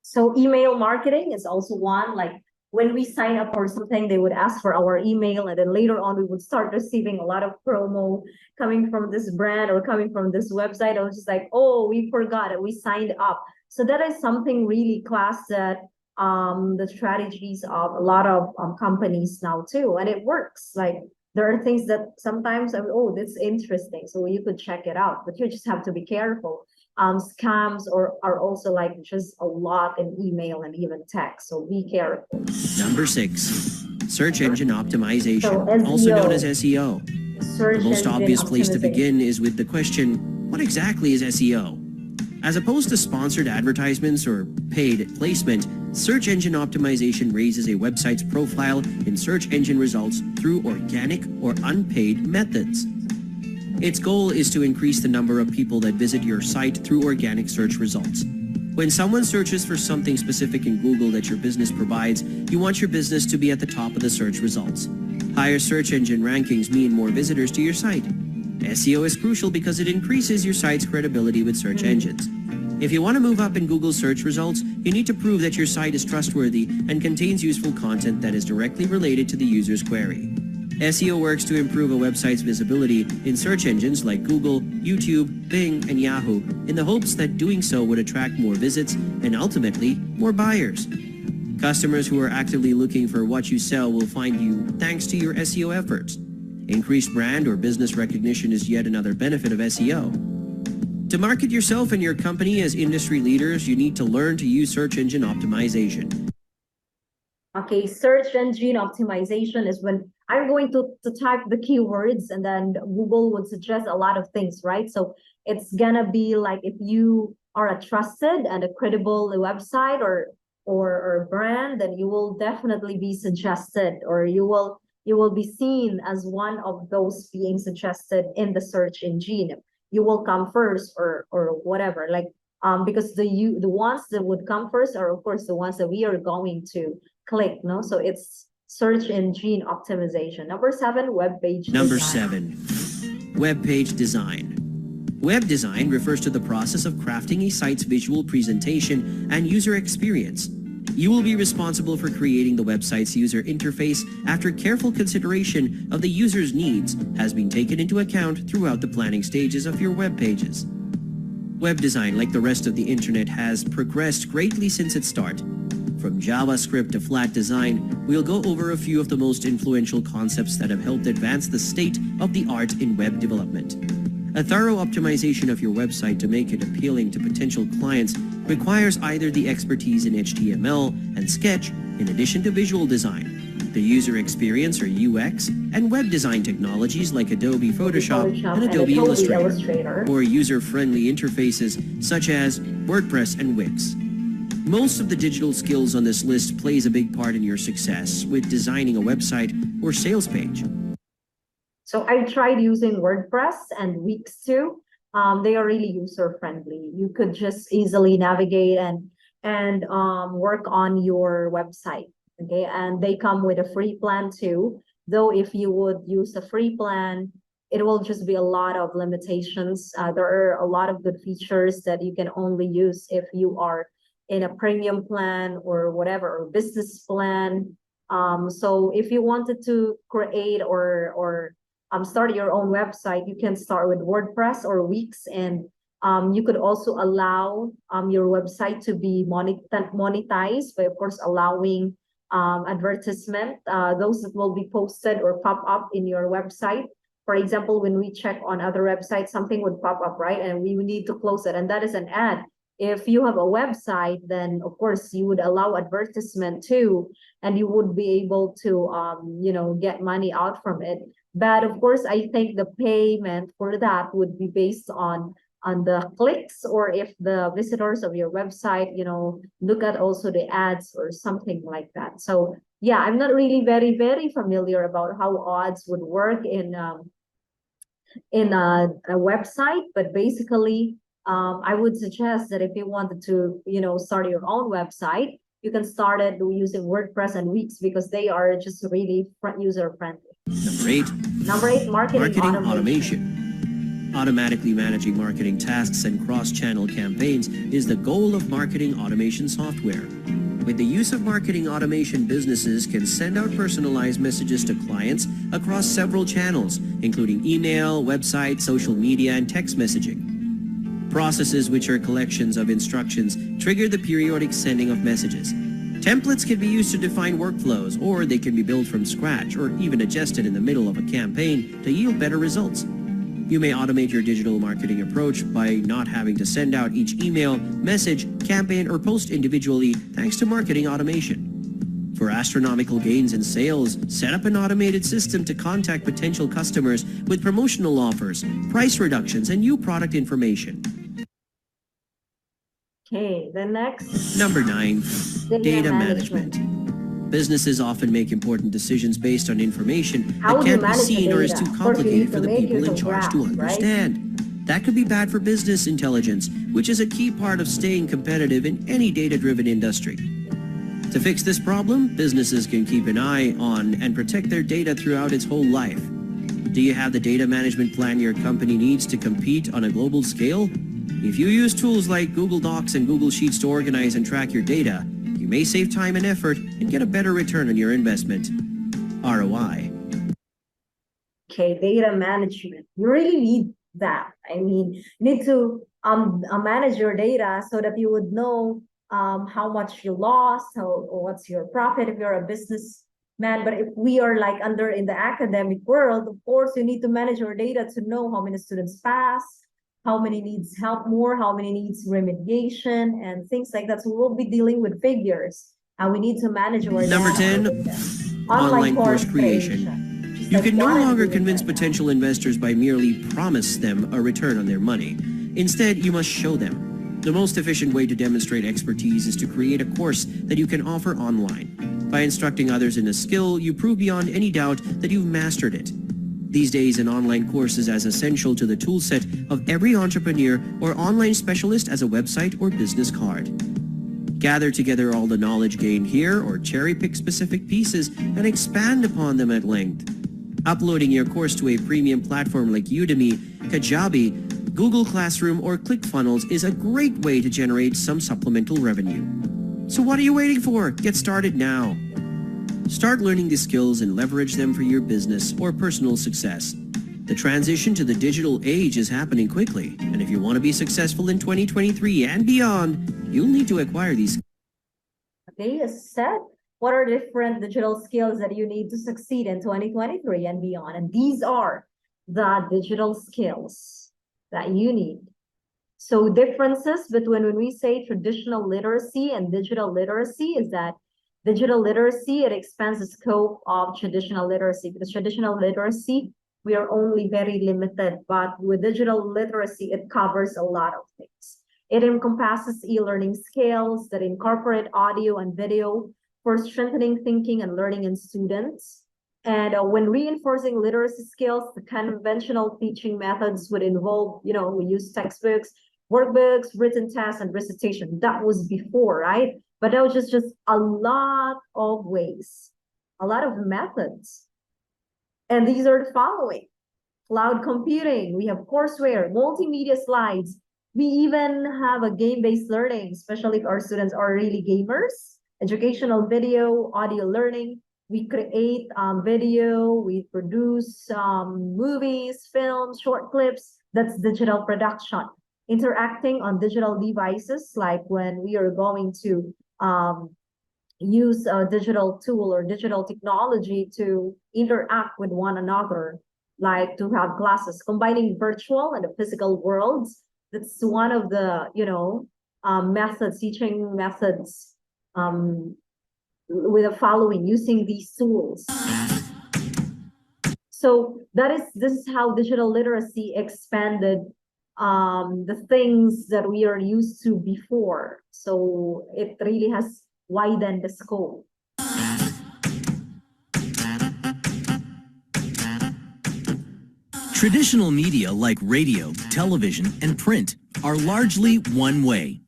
[SPEAKER 1] So email marketing is also one, like when we sign up for something, they would ask for our email, and then later on we would start receiving a lot of promo coming from this brand or coming from this website. I was just like, oh, we forgot it, we signed up. So that is something really class that the strategies of a lot of companies now too, and it works. Like there are things that sometimes, oh, that's interesting, so you could check it out, but you just have to be careful. Scams are also like just a lot in email and even text, so be careful.
[SPEAKER 4] Number 6, search engine optimization,
[SPEAKER 1] So,
[SPEAKER 4] also known
[SPEAKER 1] SEO.
[SPEAKER 4] as SEO. The most obvious place to begin is with the question, what exactly is SEO? As opposed to sponsored advertisements or paid placement, search engine optimization raises a website's profile in search engine results through organic or unpaid methods. Its goal is to increase the number of people that visit your site through organic search results. When someone searches for something specific in Google that your business provides, you want your business to be at the top of the search results. Higher search engine rankings mean more visitors to your site. SEO is crucial because it increases your site's credibility with search engines. If you want to move up in Google search results, you need to prove that your site is trustworthy and contains useful content that is directly related to the user's query. SEO works to improve a website's visibility in search engines like Google, YouTube, Bing, and Yahoo, in the hopes that doing so would attract more visits and ultimately more buyers. Customers who are actively looking for what you sell will find you thanks to your SEO efforts. Increased brand or business recognition is yet another benefit of SEO. To market yourself and your company as industry leaders, you need to learn to use search engine optimization.
[SPEAKER 1] Okay, search engine optimization is when I'm going to type the keywords and then Google would suggest a lot of things, right? So it's gonna be like if you are a trusted and a credible website or brand, then you will definitely be suggested, or you will be seen as one of those being suggested in the search engine. You will come first or whatever, like because the ones that would come first are of course the ones that we are going to click, no? So it's search engine optimization. Number 7, web page
[SPEAKER 4] Number
[SPEAKER 1] design.
[SPEAKER 4] 7, web page design. Web design refers to the process of crafting a site's visual presentation and user experience. You will be responsible for creating the website's user interface after careful consideration of the user's needs has been taken into account throughout the planning stages of your web pages. Web design, like the rest of the internet, has progressed greatly since its start. From JavaScript to flat design, we'll go over a few of the most influential concepts that have helped advance the state of the art in web development. A thorough optimization of your website to make it appealing to potential clients requires either the expertise in HTML and Sketch, in addition to visual design, the user experience or UX, and web design technologies like Adobe Photoshop and Adobe Illustrator, or user-friendly interfaces such as WordPress and Wix. Most of the digital skills on this list plays a big part in your success with designing a website or sales page.
[SPEAKER 1] So I tried using WordPress and Wix too. They are really user-friendly. You could just easily navigate and work on your website. Okay, and they come with a free plan too. Though if you would use a free plan, it will just be a lot of limitations. There are a lot of good features that you can only use if you are in a premium plan or whatever, or business plan. So if you wanted to create or start your own website, you can start with WordPress or Wix, and you could also allow your website to be monetized by, of course, allowing advertisement, those that will be posted or pop up in your website. For example, when we check on other websites, something would pop up, right? And we need to close it, and that is an ad. If you have a website, then of course you would allow advertisement too, and you would be able to get money out from it. But of course, I think the payment for that would be based on the clicks, or if the visitors of your website, look at also the ads or something like that. So yeah, I'm not really very, very familiar about how ads would work in a website, but basically, I would suggest that if you wanted to, start your own website, you can start it using WordPress and Wix because they are just really user-friendly.
[SPEAKER 4] Number 8,
[SPEAKER 1] marketing
[SPEAKER 4] automation. Automatically managing marketing tasks and cross-channel campaigns is the goal of marketing automation software. With the use of marketing automation, businesses can send out personalized messages to clients across several channels, including email, website, social media, and text messaging. Processes, which are collections of instructions, trigger the periodic sending of messages. Templates can be used to define workflows, or they can be built from scratch or even adjusted in the middle of a campaign to yield better results. You may automate your digital marketing approach by not having to send out each email, message, campaign, or post individually thanks to marketing automation. For astronomical gains in sales, set up an automated system to contact potential customers with promotional offers, price reductions, and new product information.
[SPEAKER 1] Okay, the next.
[SPEAKER 4] Number 9, data management. Businesses often make important decisions based on information that can't be seen or is too complicated for the people in charge to understand. That could be bad for business intelligence, which is a key part of staying competitive in any data-driven industry. To fix this problem, businesses can keep an eye on and protect their data throughout its whole life. Do you have the data management plan your company needs to compete on a global scale? If you use tools like Google Docs and Google Sheets to organize and track your data, you may save time and effort and get a better return on your investment. ROI.
[SPEAKER 1] Okay, data management. You really need that. I mean, you need to manage your data so that you would know how much you lost, or what's your profit if you're a businessman. But if we are like in the academic world, of course, you need to manage your data to know how many students pass, how many needs help more, how many needs remediation, and things like that. So we'll be dealing with figures, and we need to manage our
[SPEAKER 4] Number
[SPEAKER 1] data.
[SPEAKER 4] 10, online course creation.
[SPEAKER 1] Just
[SPEAKER 4] You
[SPEAKER 1] like
[SPEAKER 4] can no
[SPEAKER 1] what I'm
[SPEAKER 4] longer
[SPEAKER 1] doing
[SPEAKER 4] convince
[SPEAKER 1] right now.
[SPEAKER 4] potential investors by merely promise them a return on their money. Instead, you must show them. The most efficient way to demonstrate expertise is to create a course that you can offer online. By instructing others in a skill, you prove beyond any doubt that you've mastered it. These days, an online course is as essential to the toolset of every entrepreneur or online specialist as a website or business card. Gather together all the knowledge gained here or cherry-pick specific pieces and expand upon them at length. Uploading your course to a premium platform like Udemy, Kajabi, Google Classroom, or ClickFunnels is a great way to generate some supplemental revenue. So what are you waiting for? Get started now. Start learning the skills and leverage them for your business or personal success. The transition to the digital age is happening quickly, and if you want to be successful in 2023 and beyond, you'll need to acquire these.
[SPEAKER 1] Okay, as said, what are different digital skills that you need to succeed in 2023 and beyond? And these are the digital skills that you need. So differences between when we say traditional literacy and digital literacy is that digital literacy, it expands the scope of traditional literacy, because traditional literacy, we are only very limited, but with digital literacy, it covers a lot of things. It encompasses e-learning skills that incorporate audio and video for strengthening thinking and learning in students. And when reinforcing literacy skills, the conventional teaching methods would involve, we use textbooks, workbooks, written tests, and recitation. That was before, right? But that was just a lot of ways, a lot of methods. And these are the following: cloud computing, we have courseware, multimedia slides. We even have a game-based learning, especially if our students are really gamers, educational video, audio learning. We create video, we produce movies, films, short clips. That's digital production. Interacting on digital devices, like when we are going to use a digital tool or digital technology to interact with one another, like to have classes, combining virtual and the physical worlds. That's one of the, methods, teaching methods, with the following, using these tools. So this is how digital literacy expanded the things that we are used to before. So it really has widened the scope.
[SPEAKER 5] Traditional media like radio, television, and print are largely one way,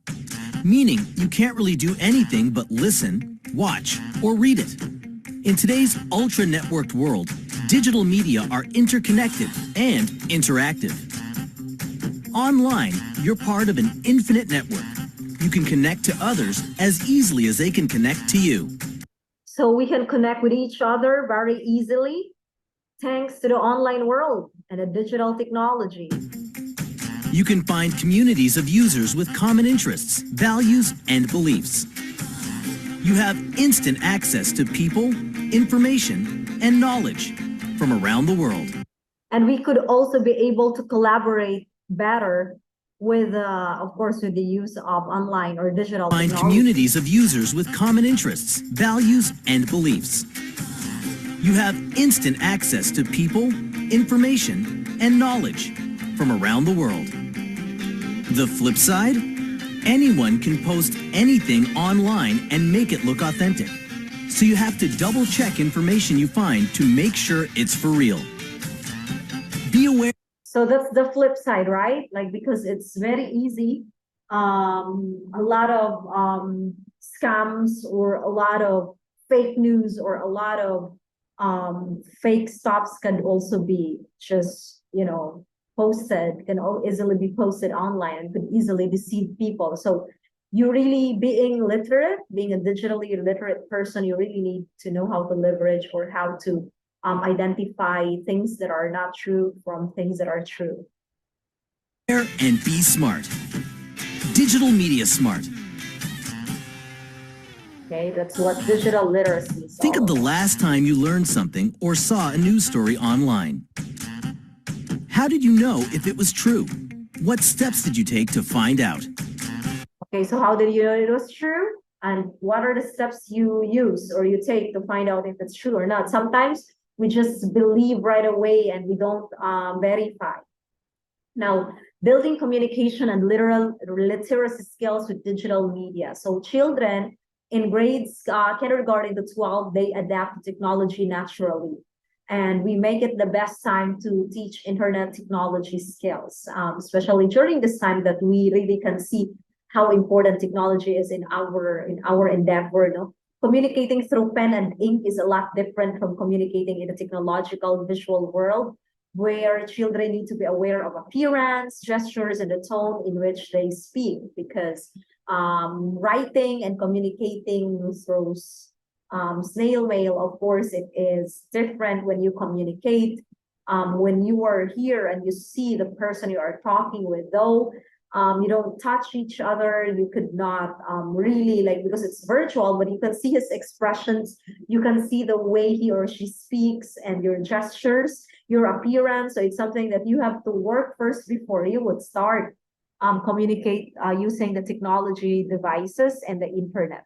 [SPEAKER 5] meaning you can't really do anything but listen, watch, or read it. In today's ultra-networked world, digital media are interconnected and interactive. Online, you're part of an infinite network. You can connect to others as easily as they can connect to you.
[SPEAKER 1] So we can connect with each other very easily, thanks to the online world and the digital technology.
[SPEAKER 5] You can find communities of users with common interests, values, and beliefs. You have instant access to people, information, and knowledge from around the world.
[SPEAKER 1] And we could also be able to collaborate better with, of course, with the use of online or digital
[SPEAKER 5] Find
[SPEAKER 1] technology.
[SPEAKER 5] communities of users with common interests, values, and beliefs. You have instant access to people, information, and knowledge from around the world. The flip side? Anyone can post anything online and make it look authentic. So you have to double check information you find to make sure it's for real. Be aware.
[SPEAKER 1] So that's the flip side, right? Like, because it's very easy. A lot of scams or a lot of fake news or a lot of fake stuffs can also be just, posted, can easily be posted online and could easily deceive people. So you really being literate, being a digitally literate person, you really need to know how to leverage or how to identify things that are not true from things that are true.
[SPEAKER 5] And be smart. Digital media smart.
[SPEAKER 1] Okay, that's what digital literacy is.
[SPEAKER 5] Think
[SPEAKER 1] all
[SPEAKER 5] of the
[SPEAKER 1] about.
[SPEAKER 5] last time you learned something or saw a news story online. How did you know if it was true? What steps did you take to find out?
[SPEAKER 1] Okay, so how did you know it was true? And what are the steps you use or you take to find out if it's true or not? Sometimes we just believe right away and we don't verify. Now, building communication and literacy skills with digital media. So children in grades kindergarten to 12, they adapt to technology naturally. And we make it the best time to teach internet technology skills, especially during this time that we really can see how important technology is in our endeavor. No? Communicating through pen and ink is a lot different from communicating in a technological visual world, where children need to be aware of appearance, gestures, and the tone in which they speak, because writing and communicating through snail mail, of course, it is different when you communicate. When you are here and you see the person you are talking with, though you don't touch each other, you could not really, like, because it's virtual, but you can see his expressions, you can see the way he or she speaks and your gestures, your appearance. So it's something that you have to work first before you would start communicate using the technology devices and the internet.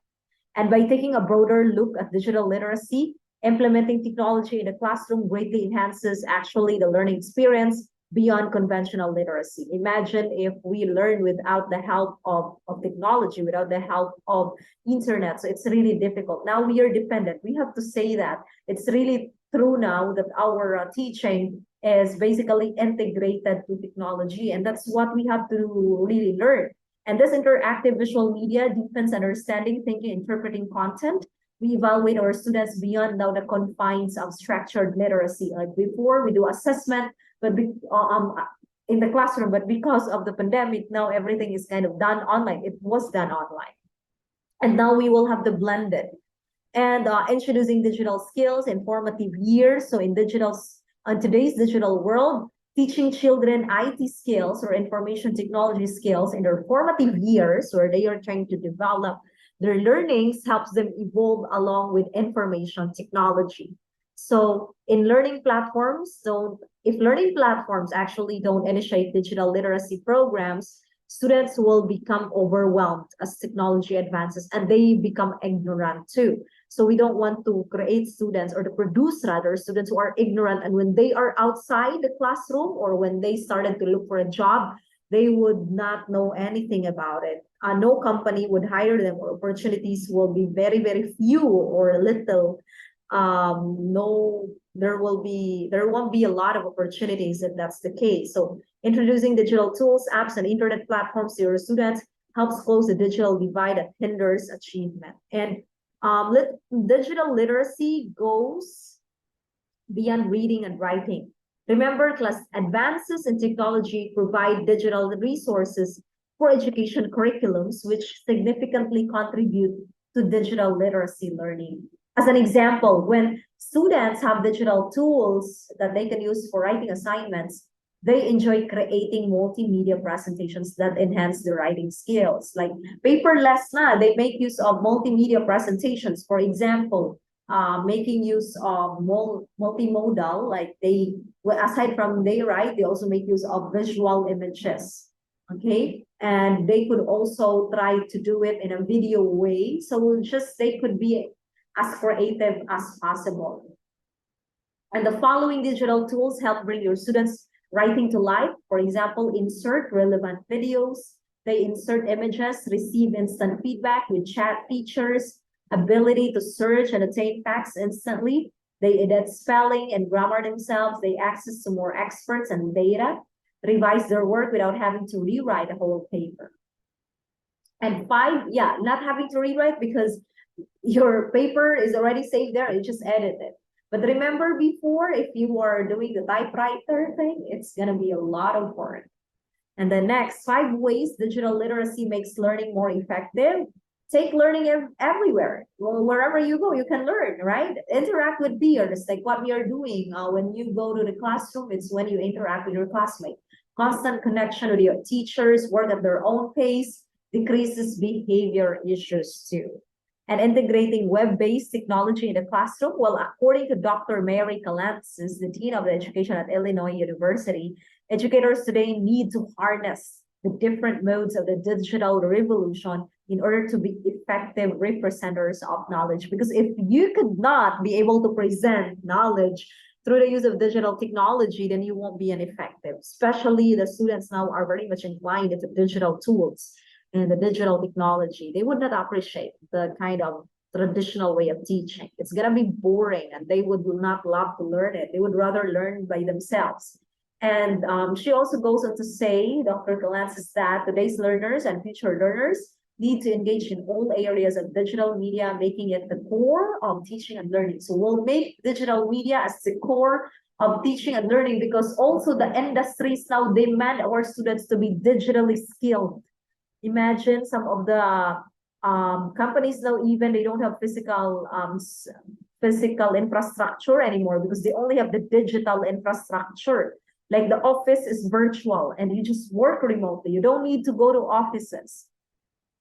[SPEAKER 1] And by taking a broader look at digital literacy, implementing technology in the classroom greatly enhances actually the learning experience beyond conventional literacy. Imagine if we learn without the help of technology, without the help of internet. So it's really difficult. Now we are dependent. We have to say that it's really true now that our teaching is basically integrated to technology. And that's what we have to really learn. And this interactive visual media deepens understanding, thinking, interpreting content. We evaluate our students beyond now the confines of structured literacy. Like before, we do assessment, but in the classroom, but because of the pandemic, now everything is kind of done online. It was done online. And now we will have the blended. And introducing digital skills in formative years. So in today's digital world, teaching children IT skills or information technology skills in their formative years, where they are trying to develop their learnings, helps them evolve along with information technology. So in learning platforms, if learning platforms actually don't initiate digital literacy programs, students will become overwhelmed as technology advances and they become ignorant too. So we don't want to create students or to produce rather students who are ignorant, and when they are outside the classroom or when they started to look for a job, they would not know anything about it. No company would hire them, or opportunities will be very, very few or little. There won't be a lot of opportunities if that's the case. So introducing digital tools, apps, and internet platforms to your students helps close the digital divide that hinders achievement. And digital literacy goes beyond reading and writing. Remember, class advances in technology provide digital resources for education curriculums, which significantly contribute to digital literacy learning. As an example, when students have digital tools that they can use for writing assignments, they enjoy creating multimedia presentations that enhance their writing skills. Like paperless na, they make use of multimedia presentations. For example, making use of multimodal, like aside from they write, they also make use of visual images. Okay, and they could also try to do it in a video way. So they could be as creative as possible. And the following digital tools help bring your students' writing to life. For example, insert relevant videos. They insert images, receive instant feedback with chat features, ability to search and attain facts instantly. They edit spelling and grammar themselves. They access to more experts and data, revise their work without having to rewrite a whole paper. And 5, not having to rewrite because your paper is already saved there, you just edit it. But remember before, if you are doing the typewriter thing, it's gonna be a lot of work. And the next 5 ways digital literacy makes learning more effective. Take learning everywhere. Wherever you go, you can learn, right? Interact with peers, like what we are doing. When you go to the classroom, it's when you interact with your classmates. Constant connection with your teachers, work at their own pace, decreases behavior issues too. And integrating web-based technology in the classroom, well, according to Dr. Mary Calantzis, the Dean of Education at Illinois University, Educators today need to harness the different modes of the digital revolution in order to be effective representers of knowledge. Because if you could not be able to present knowledge through the use of digital technology, then you won't be an effective. Especially the students now are very much inclined into digital tools and the digital technology. They would not appreciate the kind of traditional way of teaching. It's gonna be boring and they would not love to learn it. They would rather learn by themselves. And she also goes on to say, Dr. Galantis, that today's learners and future learners need to engage in all areas of digital media, making it the core of teaching and learning. So we'll make digital media as the core of teaching and learning, because also the industries now demand our students to be digitally skilled. Imagine some of the companies now, even they don't have physical infrastructure anymore because they only have the digital infrastructure. Like the office is virtual and you just work remotely. You don't need to go to offices.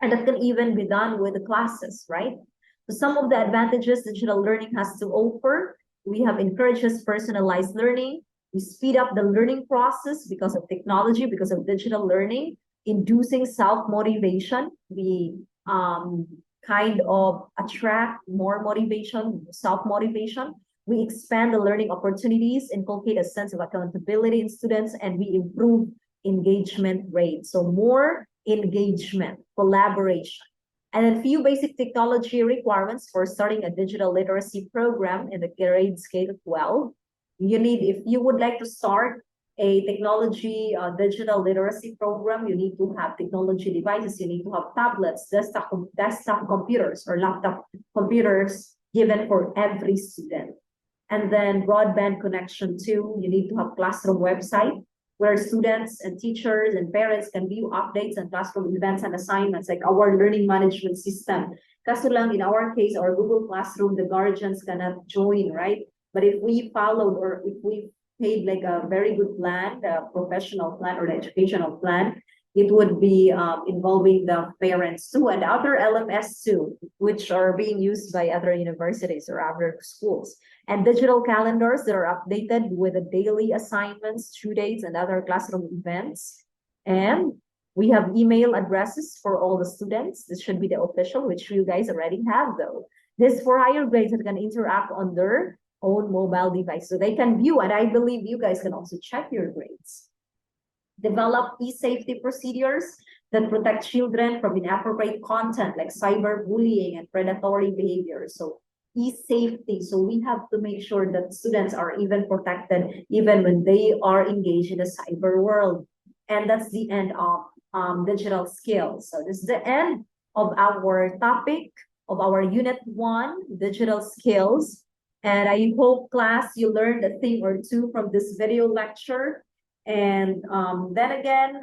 [SPEAKER 1] And that can even be done with the classes, right? So some of the advantages digital learning has to offer: we have encourages personalized learning. We speed up the learning process because of technology, because of digital learning, inducing self-motivation. We kind of attract more motivation, self-motivation. We expand the learning opportunities, inculcate a sense of accountability in students, and we improve engagement rate. So more engagement, collaboration. And a few basic technology requirements for starting a digital literacy program in the grades K to 12. You need, if you would like to start a technology digital literacy program, you need to have technology devices. You need to have tablets, desktop computers, or laptop computers given for every student. And then broadband connection too. You need to have classroom website where students and teachers and parents can view updates and classroom events and assignments, like our learning management system. Kaso lang, in our case, our Google Classroom, the guardians cannot join, right? But if we followed, or if we paid like a very good plan, the professional plan or the educational plan, it would be involving the parents too, and other LMS too, which are being used by other universities or other schools. And digital calendars that are updated with the daily assignments, due dates, and other classroom events. And we have email addresses for all the students. This should be the official, which you guys already have though. This for higher grades that can interact on their own mobile device. So they can view, and I believe you guys can also check your grades. Develop e-safety procedures that protect children from inappropriate content like cyberbullying and predatory behavior. So e-safety. So we have to make sure that students are even protected even when they are engaged in the cyber world. And that's the end of digital skills. So this is the end of our topic of our Unit 1, digital skills. And I hope, class, you learned a thing or two from this video lecture. And then again,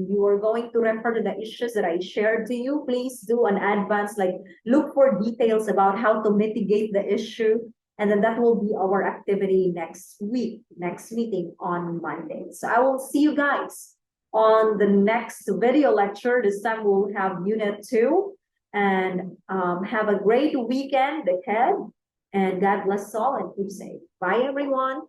[SPEAKER 1] you are going to refer to the issues that I shared to you. Please do an advance, like look for details about how to mitigate the issue. And then that will be our activity next week, next meeting on Monday. So I will see you guys on the next video lecture. This time we'll have Unit 2. And have a great weekend ahead. And God bless all and keep safe. Bye, everyone.